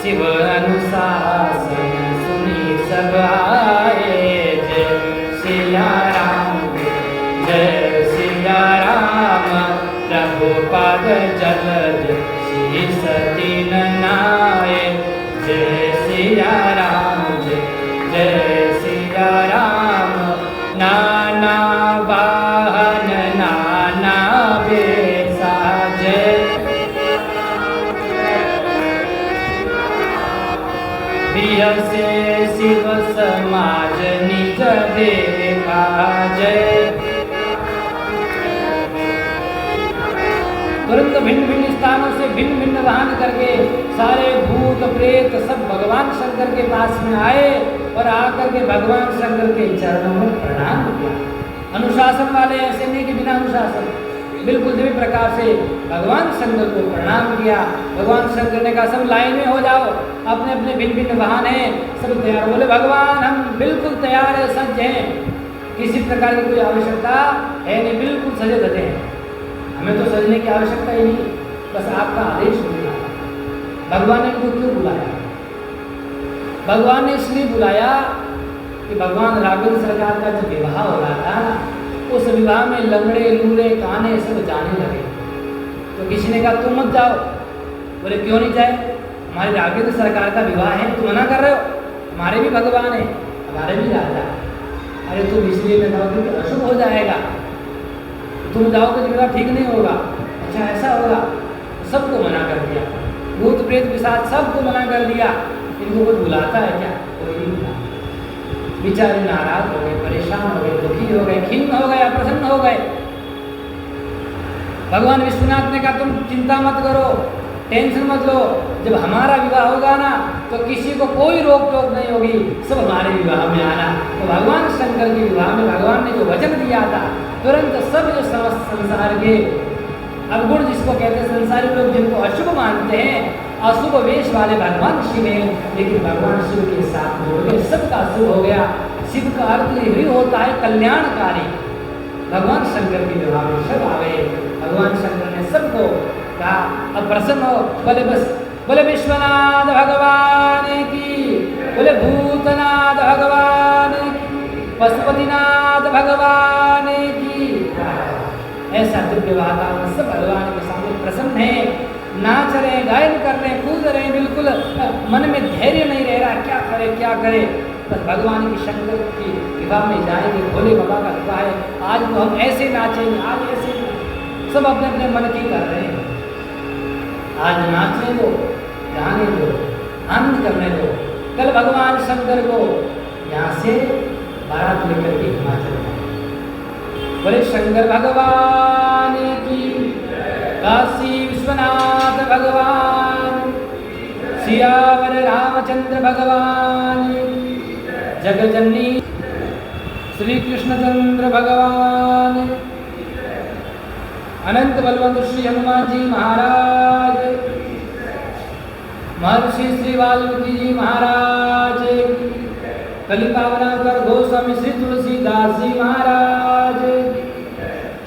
S1: शिव अनुशासन सुनी सब आए, जय सिया राम जय सिया राम, प्रभुपद जलद शीस दीन नाय, जय सिया राम जय सिया राम। नाना वाहन नाना बेसा, जय से शिव समाज निज देखा, जय। तुरंत भिन्न भिन्न स्थानों से भिन्न भिन्न वाहन करके सारे भूत प्रेत सब भगवान शंकर के पास में आए और आकर के भगवान शंकर के चरणों में प्रणाम किया। अनुशासन वाले ऐसे नहीं कि बिना अनुशासन, बिल्कुल दिव्य प्रकार से भगवान शंकर को प्रणाम किया। भगवान शंकर ने कहा सब लाइन में हो जाओ, अपने अपने भिन्न भिन्न वाहन हैं, सब तैयार। बोले भगवान हम बिल्कुल तैयार है, सज्ज हैं, किसी प्रकार की कोई आवश्यकता है नहीं, बिल्कुल सजे धजे हैं, हमें तो सजने की आवश्यकता ही नहीं, बस आपका आदेश मिलना। भगवान ने इनको क्यों बुलाया? भगवान ने इसलिए बुलाया कि भगवान राघवेंद्र सरकार का जब विवाह हो रहा था, उस विवाह में लंगड़े लूले काने सब जाने लगे। तो किसी ने कहा तुम मत जाओ। बोले क्यों नहीं जाए? हमारे राघवेंद्र सरकार का विवाह है, तुम मना कर रहे हो, हमारे भी भगवान है, हमारे भी राजा। अरे तुम इसलिए मैं कहा क्योंकि अशुभ हो जाएगा, तुम जाओगे तो विवाह ठीक नहीं होगा। अच्छा ऐसा होगा? सबको मना कर दिया, भूत प्रेत के साथ सबको मना कर दिया। इनको कोई बुलाता है क्या? कोई नहीं बुलाता। बेचारे नाराज हो गए, परेशान हो गए, दुखी हो गए, खिन्न हो गए, अप्रसन्न हो गए। भगवान विश्वनाथ ने कहा तुम चिंता मत करो, टेंशन मत लो, जब हमारा विवाह होगा ना तो किसी को कोई रोक टोक नहीं होगी, सब हमारे विवाह में आना। तो भगवान शंकर के विवाह में भगवान ने जो वचन दिया था, तुरंत सब जो समस्त संसार के अवगुण जिसको कहते हैं, संसारी लोग जिनको अशुभ मानते हैं, अशुभ वेश वाले भगवान शिव हैं, लेकिन भगवान शिव के साथ जोड़ गए, सबका शुभ हो गया। शिव का अर्थ यही होता है कल्याणकारी। भगवान शंकर के विवाह में सब आ गए। भगवान शंकर ने सबको कहा अब प्रसन्न हो, बोले बस, बोले विश्वनाथ भगवान की, बोले भूतनाथ भगवान की, पशुपतिनाथ भगवान की। ऐसा दिव्य वातावरण, सब भगवान के सामने प्रसन्न है, नाच रहे, गायन कर रहे, कूद रहे, बिल्कुल मन में धैर्य नहीं रह रहा, क्या करे क्या करे। बस भगवान की शंकर की विवाह में जाएंगे, भोले बाबा का विवाह है, आज तो हम ऐसे नाचेंगे, आज ऐसे, सब अपने अपने मन की कर रहे हैं। आज नाचने दो, गाने दो, आनंद करने दो। कल भगवान शंकर को यहाँ से बारात लेकर के हिमाचल में, बोले शंकर भगवान की, काशी विश्वनाथ भगवान, सियावर रामचंद्र भगवान, जगजननी श्री कृष्णचंद्र भगवान, अनंत बलवंत श्री हनुमान जी महाराज, महर्षि श्री वाल्मीकि जी महाराज, कलिकावनाकर गोस्वामी श्री तुलसीदास जी महाराज,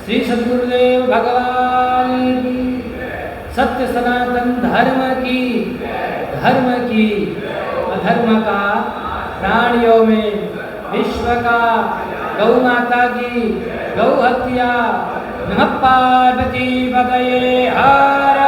S1: श्री सद्गुरुदेव भगवान की, सत्य सनातन धर्म की, अधर्म का प्राणियों में, विश्व का, गौ माता की, गौ हत्या, नमः पार्वती पतये, हर